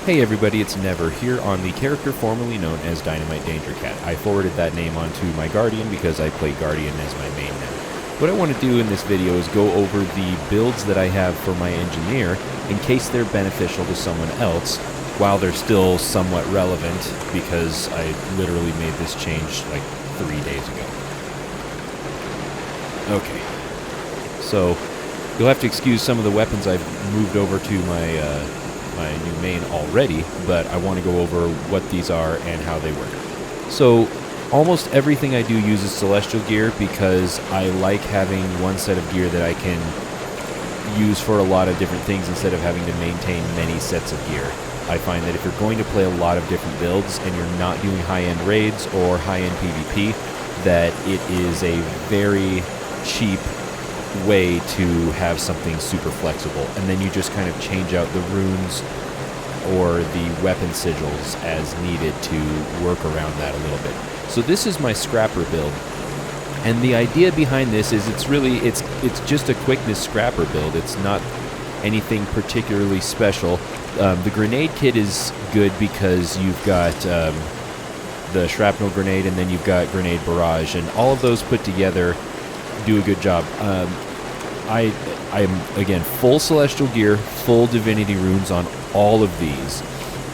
Hey everybody, it's Never here on the character formerly known as Dynamite Danger Cat. I forwarded that name onto my Guardian because I play Guardian as my main now. What I want to do in this video is go over the builds that I have for my Engineer in case they're beneficial to someone else while they're still somewhat relevant because I literally made this change like 3 days ago. Okay, so you'll have to excuse some of the weapons I've moved over to my new main already, but I want to go over what these are and how they work. So almost everything I do uses celestial gear because I like having one set of gear that I can use for a lot of different things instead of having to maintain many sets of gear. I find that if you're going to play a lot of different builds and you're not doing high-end raids or high-end PvP, that it is a very cheap way to have something super flexible, and then you just kind of change out the runes or the weapon sigils as needed to work around that a little bit. So this is my scrapper build, and the idea behind this is it's just a quickness scrapper build. It's not anything particularly special. The grenade kit is good because you've got the shrapnel grenade and then you've got grenade barrage, and all of those put together do a good job. I'm again full celestial gear, full divinity runes on all of these,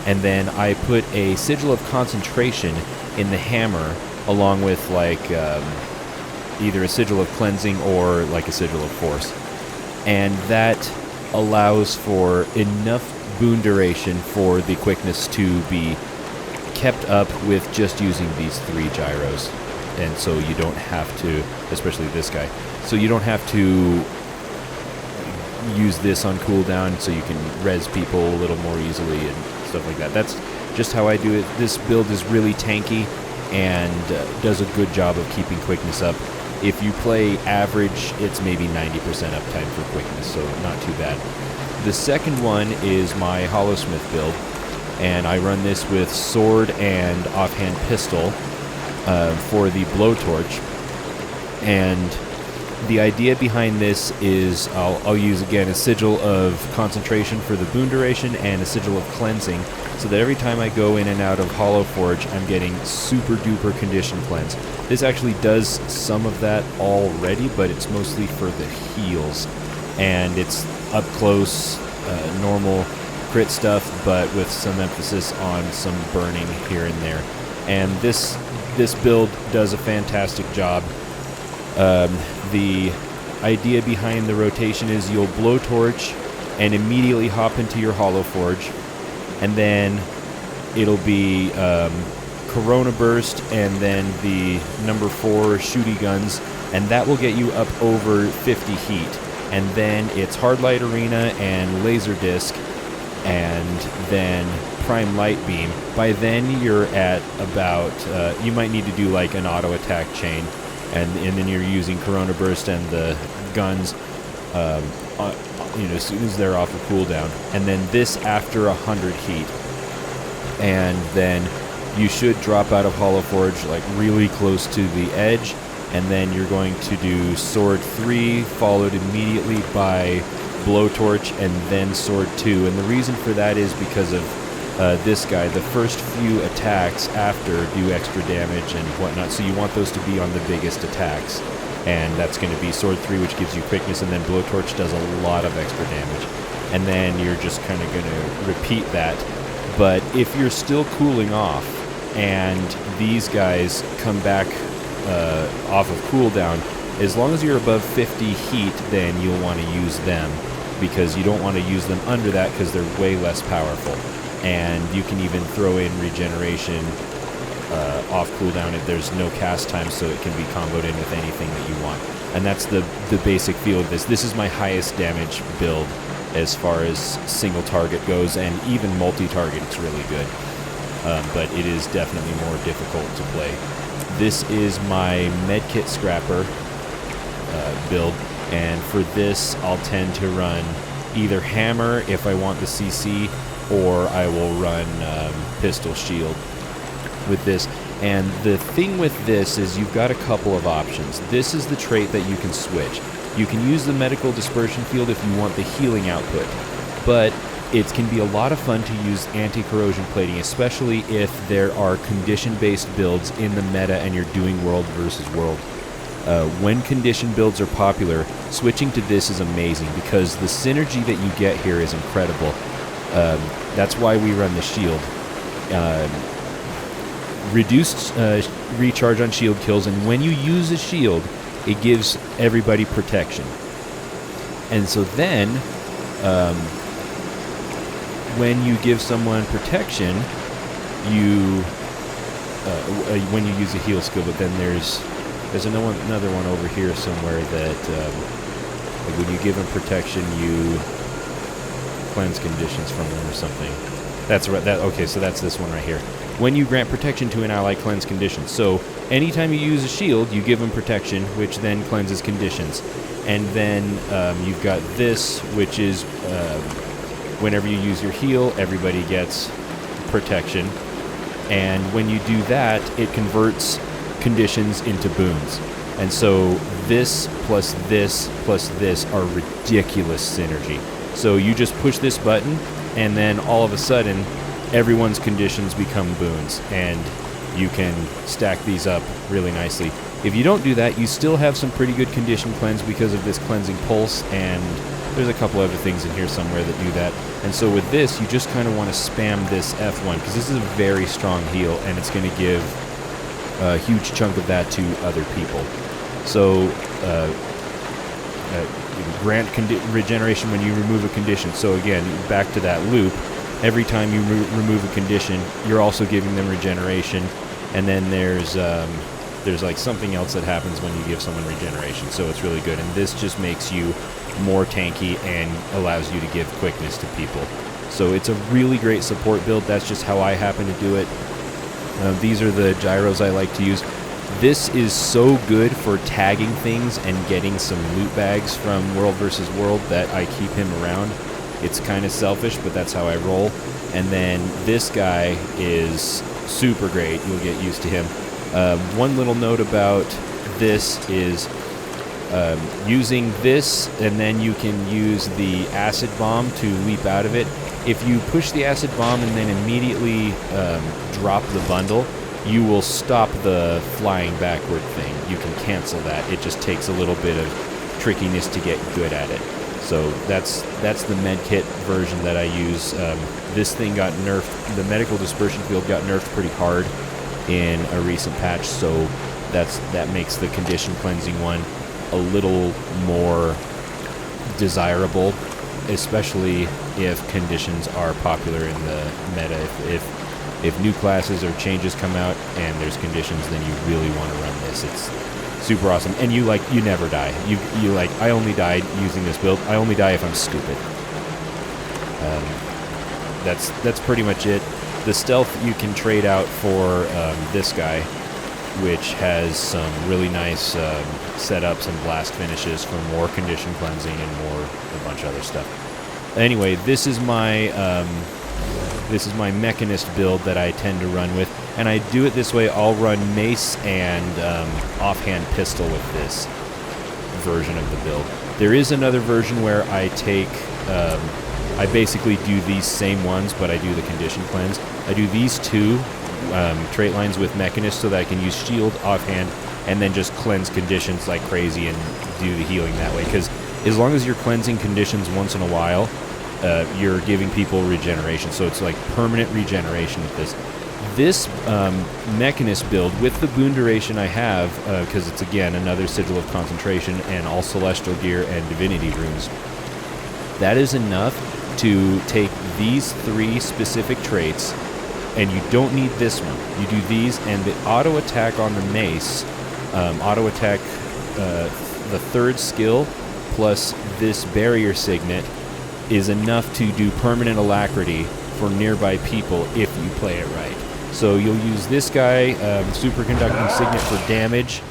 and then I put a sigil of concentration in the hammer along with like either a sigil of cleansing or like a sigil of force, and that allows for enough boon duration for the quickness to be kept up with just using these 3 gyros. And so you don't have to, especially this guy, so you don't have to use this on cooldown so you can res people a little more easily and stuff like that. That's just how I do it. This build is really tanky and does a good job of keeping quickness up. If you play average, it's maybe 90% uptime for quickness, so not too bad. The second one is my Holosmith build, and I run this with sword and offhand pistol for the blowtorch. And the idea behind this is I'll use again a sigil of concentration for the boon duration and a sigil of cleansing, so that every time I go in and out of Hollow Forge, I'm getting super duper condition cleanse. This actually does some of that already, but it's mostly for the heals, and it's up close, normal crit stuff, but with some emphasis on some burning here and there. And this build does a fantastic job. The idea behind the rotation is you'll blowtorch and immediately hop into your Hollow Forge, and then it'll be Corona Burst and then the number 4 shooty guns, and that will get you up over 50 heat. And then it's Hard Light Arena and Laser Disc, and then Prime Light Beam. By then you're at about, you might need to do like an auto attack chain, and then you're using Corona Burst and the guns as soon as they're off of cooldown, and then this after 100 heat. And then you should drop out of Hollow Forge like really close to the edge, and then you're going to do Sword 3 followed immediately by Blowtorch and then Sword 2. And the reason for that is because of this guy. The first few attacks after do extra damage and whatnot, so you want those to be on the biggest attacks. And that's going to be Sword 3, which gives you quickness, and then Blowtorch does a lot of extra damage. And then you're just kind of going to repeat that. But if you're still cooling off and these guys come back off of cooldown, as long as you're above 50 heat, then you'll want to use them, because you don't want to use them under that because they're way less powerful. And you can even throw in regeneration off cooldown if there's no cast time, so it can be comboed in with anything that you want. And that's the basic feel of this. This is my highest damage build as far as single target goes, and even multi-target it's really good. But it is definitely more difficult to play. This is my medkit scrapper build, and for this I'll tend to run either hammer if I want the CC, or I will run pistol shield with this. And the thing with this is you've got a couple of options. This is the trait that you can switch. You can use the medical dispersion field if you want the healing output, but it can be a lot of fun to use anti-corrosion plating, especially if there are condition-based builds in the meta and you're doing world versus world. When condition builds are popular, switching to this is amazing because the synergy that you get here is incredible. That's why we run the shield. Reduced recharge on shield kills, and when you use a shield, it gives everybody protection. And so then, when you give someone protection, when you use a heal skill, but then there's another one over here somewhere that like when you give them protection, you cleanse conditions from them or something. That's right. Okay, so that's this one right here. When you grant protection to an ally, cleanse conditions. So anytime you use a shield, you give them protection, which then cleanses conditions. And then you've got this, which is whenever you use your heal, everybody gets protection. And when you do that, it converts conditions into boons. And so this plus this plus this are ridiculous synergy. So you just push this button, and then all of a sudden, everyone's conditions become boons, and you can stack these up really nicely. If you don't do that, you still have some pretty good condition cleanse because of this cleansing pulse, and there's a couple other things in here somewhere that do that. And so with this, you just kind of want to spam this F1, because this is a very strong heal, and it's going to give a huge chunk of that to other people. So grant regeneration when you remove a condition. So again, back to that loop. Every time you remove a condition, you're also giving them regeneration, and then there's like something else that happens when you give someone regeneration. So it's really good, and this just makes you more tanky and allows you to give quickness to people. So it's a really great support build. That's just how I happen to do it. These are the gyros I like to use. This is so good for tagging things and getting some loot bags from World vs. World that I keep him around. It's kind of selfish, but that's how I roll. And then this guy is super great. You'll get used to him. One little note about this is using this, and then you can use the acid bomb to leap out of it. If you push the acid bomb and then immediately drop the bundle, you will stop the flying backward thing. You can cancel that. It just takes a little bit of trickiness to get good at it. So that's the medkit version that I use. This thing got nerfed. The medical dispersion field got nerfed pretty hard in a recent patch, so that makes the condition cleansing one a little more desirable, especially if conditions are popular in the meta. If new classes or changes come out and there's conditions, then you really want to run this. It's super awesome, and you never die. You like, I only died using this build. I only die if I'm stupid. That's pretty much it. The stealth you can trade out for this guy, which has some really nice setups and blast finishes for more condition cleansing and a bunch of other stuff. Anyway, this is my Mechanist build that I tend to run with, and I do it this way. I'll run mace and offhand pistol with this version of the build. There is another version where I take, I basically do these same ones, but I do the condition cleanse. I do these two trait lines with Mechanist so that I can use shield, offhand, and then just cleanse conditions like crazy and do the healing that way. Because as long as you're cleansing conditions once in a while, you're giving people regeneration, so it's like permanent regeneration with this. This Mechanist build, with the boon duration I have, because it's again another sigil of concentration and all celestial gear and divinity runes, that is enough to take these three specific traits, and you don't need this one. You do these, and the auto attack on the mace, auto attack, the third skill, plus this barrier signet, is enough to do permanent alacrity for nearby people if you play it right. So you'll use this guy, superconducting signet, for damage,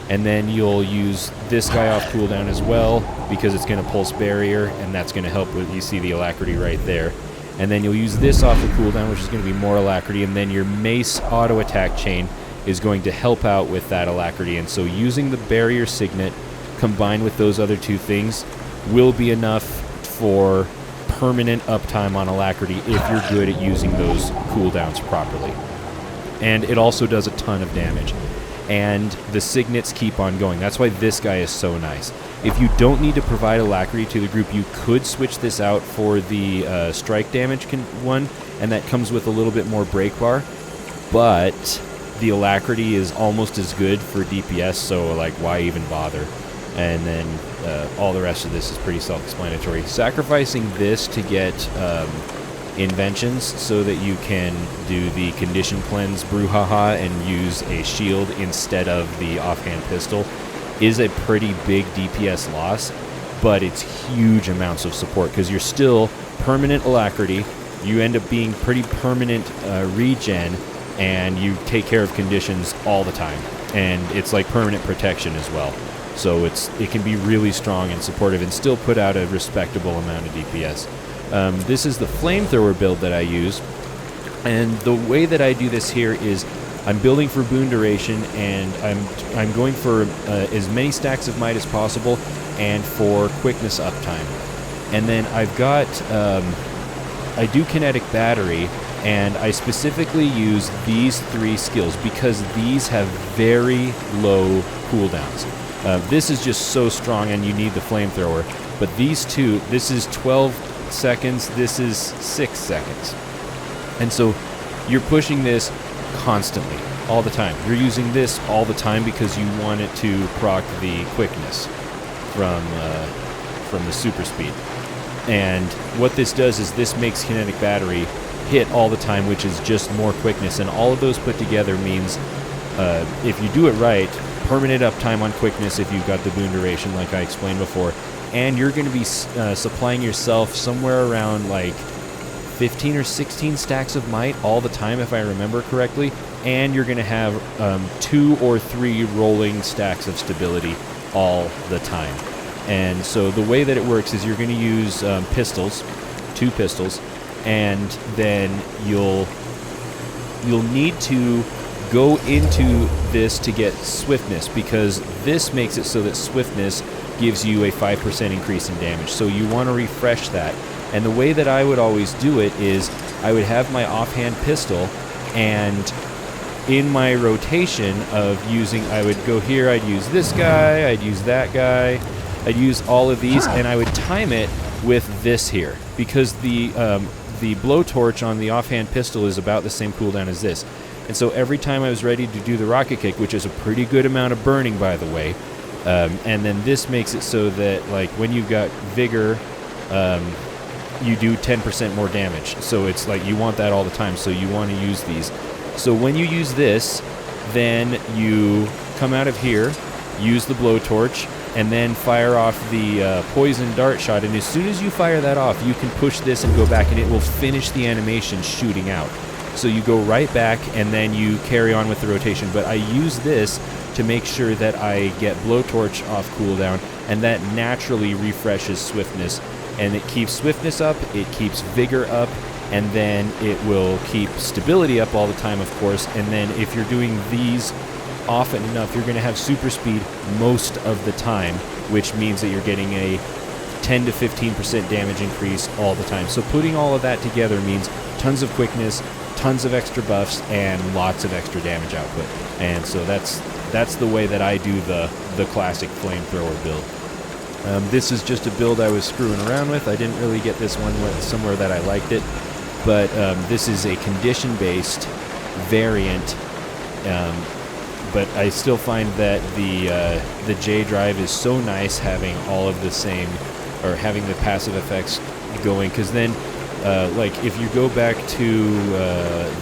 and then you'll use this guy off cooldown as well, because it's going to pulse barrier, and that's going to help with, you see the alacrity right there. And then you'll use this off of cooldown, which is going to be more alacrity, and then your mace auto attack chain is going to help out with that alacrity. And so using the barrier signet combined with those other two things will be enough for permanent uptime on Alacrity if you're good at using those cooldowns properly. And it also does a ton of damage. And the signets keep on going. That's why this guy is so nice. If you don't need to provide Alacrity to the group, you could switch this out for the strike damage one, and that comes with a little bit more break bar. But the Alacrity is almost as good for DPS, so like why even bother? And then all the rest of this is pretty self-explanatory. Sacrificing this to get inventions so that you can do the condition cleanse brouhaha and use a shield instead of the offhand pistol is a pretty big DPS loss, but it's huge amounts of support because you're still permanent Alacrity, you end up being pretty permanent regen, and you take care of conditions all the time, and it's like permanent protection as well. So it can be really strong and supportive and still put out a respectable amount of DPS. This is the Flamethrower build that I use, and the way that I do this here is I'm building for boon duration, and I'm going for as many stacks of might as possible, and for quickness uptime. And then I've got I do kinetic battery, and I specifically use these 3 skills because these have very low cooldowns. This is just so strong, and you need the Flamethrower. But these two, this is 12 seconds, this is 6 seconds. And so you're pushing this constantly, all the time. You're using this all the time because you want it to proc the quickness from the super speed. And what this does is this makes kinetic battery hit all the time, which is just more quickness. And all of those put together means if you do it right, permanent uptime on quickness if you've got the boon duration like I explained before, and you're going to be supplying yourself somewhere around like 15 or 16 stacks of might all the time if I remember correctly, and you're going to have 2 or 3 rolling stacks of stability all the time. And so the way that it works is you're going to use pistols, 2 pistols, and then you'll need to go into this to get swiftness, because this makes it so that swiftness gives you a 5% increase in damage. So you want to refresh that. And the way that I would always do it is I would have my offhand pistol, and in my rotation of using, I would go here, I'd use this guy, I'd use that guy, I'd use all of these, and I would time it with this here, because the blowtorch on the offhand pistol is about the same cooldown as this. And so every time I was ready to do the rocket kick, which is a pretty good amount of burning, by the way, and then this makes it so that like when you've got vigor, you do 10% more damage. So it's like you want that all the time, so you want to use these. So when you use this, then you come out of here, use the blowtorch, and then fire off the poison dart shot. And as soon as you fire that off, you can push this and go back, and it will finish the animation shooting out. So you go right back, and then you carry on with the rotation. But I use this to make sure that I get blowtorch off cooldown, and that naturally refreshes swiftness. And it keeps swiftness up, it keeps vigor up, and then it will keep stability up all the time, of course. And then if you're doing these often enough, you're going to have super speed most of the time, which means that you're getting a 10 to 15% damage increase all the time. So putting all of that together means tons of quickness, tons of extra buffs, and lots of extra damage output. And so that's the way that I do the classic Flamethrower build. This is just a build I was screwing around with. I didn't really get this one somewhere that I liked it, but this is a condition-based variant. But I still find that the J drive is so nice having all of the same, or having the passive effects going, because then like if you go back to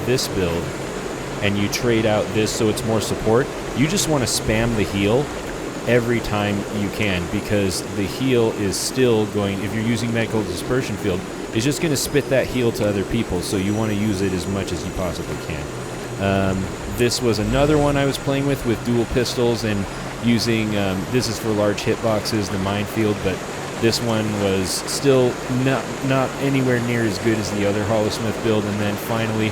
this build and you trade out this so it's more support, you just want to spam the heal every time you can, because the heal is still going, if you're using Medical Dispersion Field, it's just going to spit that heal to other people, so you want to use it as much as you possibly can. This was another one I was playing with dual pistols and using, this is for large hitboxes, the minefield, but this one was still not anywhere near as good as the other Holosmith build. And then finally,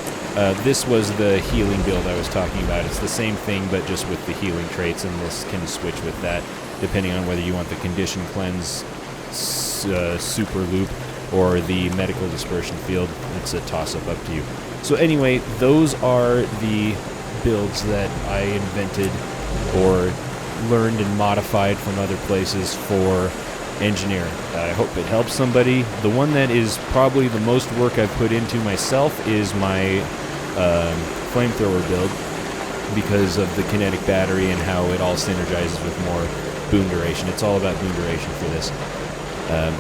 this was the healing build I was talking about. It's the same thing, but just with the healing traits, and this can switch with that depending on whether you want the condition cleanse super loop or the medical dispersion field. It's a toss-up, up to you. So anyway, those are the builds that I invented or learned and modified from other places for engineering. I hope it helps somebody. The one that is probably the most work I've put into myself is my Flamethrower build, because of the kinetic battery and how it all synergizes with more boom duration. It's all about boom duration for this.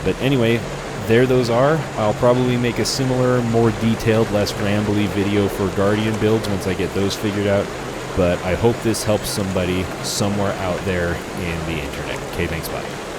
But anyway, there those are. I'll probably make a similar, more detailed, less rambly video for Guardian builds once I get those figured out. But I hope this helps somebody somewhere out there in the internet. Okay, thanks, bye.